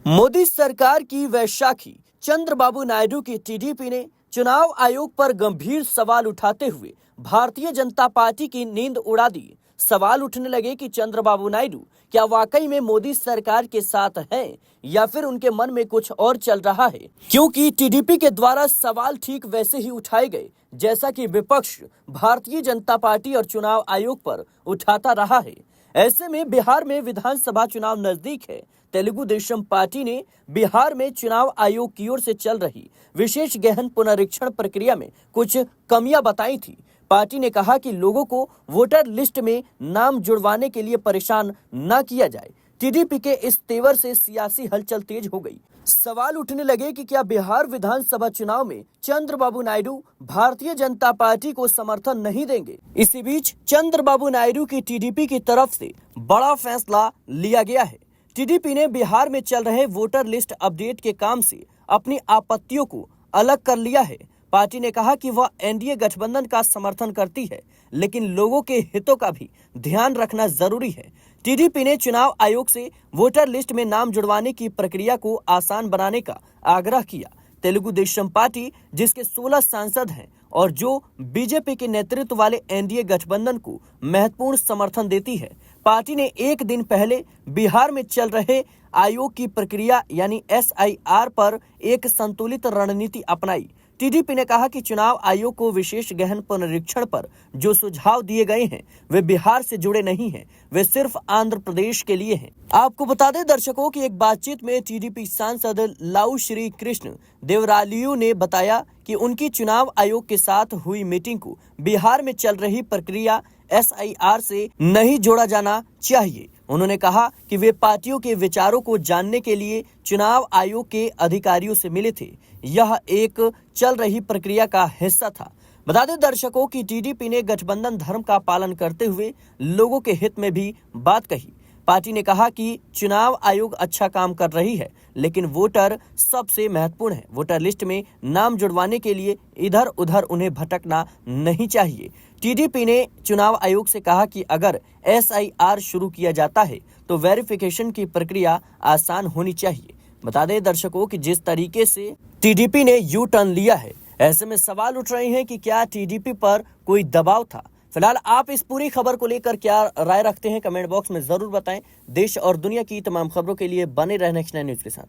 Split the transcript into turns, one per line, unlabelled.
मोदी सरकार की वैशाखी। चंद्रबाबू नायडू की टीडीपी ने चुनाव आयोग पर गंभीर सवाल उठाते हुए भारतीय जनता पार्टी की नींद उड़ा दी। सवाल उठने लगे कि चंद्रबाबू नायडू क्या वाकई में मोदी सरकार के साथ हैं या फिर उनके मन में कुछ और चल रहा है, क्योंकि टीडीपी के द्वारा सवाल ठीक वैसे ही उठाए गए जैसा कि विपक्ष भारतीय जनता पार्टी और चुनाव आयोग पर उठाता रहा है। ऐसे में बिहार में विधानसभा चुनाव नजदीक है। तेलुगु देशम पार्टी ने बिहार में चुनाव आयोग की ओर से चल रही विशेष गहन पुनरीक्षण प्रक्रिया में कुछ कमियां बताई थी। पार्टी ने कहा कि लोगों को वोटर लिस्ट में नाम जुड़वाने के लिए परेशान न किया जाए। टीडीपी के इस तेवर से सियासी हलचल तेज हो गई। सवाल उठने लगे कि क्या बिहार विधानसभा चुनाव में चंद्रबाबू नायडू भारतीय जनता पार्टी को समर्थन नहीं देंगे। इसी बीच चंद्रबाबू नायडू की टीडीपी की तरफ से बड़ा फैसला लिया गया है। टीडीपी ने बिहार में चल रहे वोटर लिस्ट अपडेट के काम से अपनी आपत्तियों को अलग कर लिया है। पार्टी ने कहा कि वह एनडीए गठबंधन का समर्थन करती है, लेकिन लोगों के हितों का भी ध्यान रखना जरूरी है। टीडीपी ने चुनाव आयोग से वोटर लिस्ट में नाम जुड़वाने की प्रक्रिया को आसान बनाने का आग्रह किया। तेलुगु देशम पार्टी, जिसके 16 सांसद हैं और जो बीजेपी के नेतृत्व वाले एनडीए गठबंधन को महत्वपूर्ण समर्थन देती है, पार्टी ने एक दिन पहले बिहार में चल रहे आयोग की प्रक्रिया यानी एसआईआर पर एक संतुलित रणनीति अपनाई। टीडीपी ने कहा कि चुनाव आयोग को विशेष गहन पुनरीक्षण पर जो सुझाव दिए गए हैं वे बिहार से जुड़े नहीं हैं, वे सिर्फ आंध्र प्रदेश के लिए हैं। आपको बता दें दर्शकों की एक बातचीत में टीडीपी सांसद लाऊ श्री कृष्ण देवरालियू ने बताया कि उनकी चुनाव आयोग के साथ हुई मीटिंग को बिहार में चल रही प्रक्रिया एसआईआर से नहीं जोड़ा जाना चाहिए। उन्होंने कहा कि वे पार्टियों के विचारों को जानने के लिए चुनाव आयोग के अधिकारियों से मिले थे। यह एक चल रही प्रक्रिया का हिस्सा था। बता दें दर्शकों की टीडीपी ने गठबंधन धर्म का पालन करते हुए लोगों के हित में भी बात कही। पार्टी ने कहा कि चुनाव आयोग अच्छा काम कर रही है, लेकिन वोटर सबसे महत्वपूर्ण है। वोटर लिस्ट में नाम जुड़वाने के लिए इधर उधर उन्हें भटकना नहीं चाहिए। टीडीपी ने चुनाव आयोग से कहा कि अगर एसआईआर शुरू किया जाता है तो वेरिफिकेशन की प्रक्रिया आसान होनी चाहिए। बता दें दर्शकों कि जिस तरीके से टीडीपी ने यू टर्न लिया है, ऐसे में सवाल उठ रहे हैं कि क्या टीडीपी पर कोई दबाव था। फिलहाल आप इस पूरी खबर को लेकर क्या राय रखते हैं, कमेंट बॉक्स में जरूर बताएं। देश और दुनिया की तमाम खबरों के लिए बने रहने नेक्स्ट 9 न्यूज के साथ।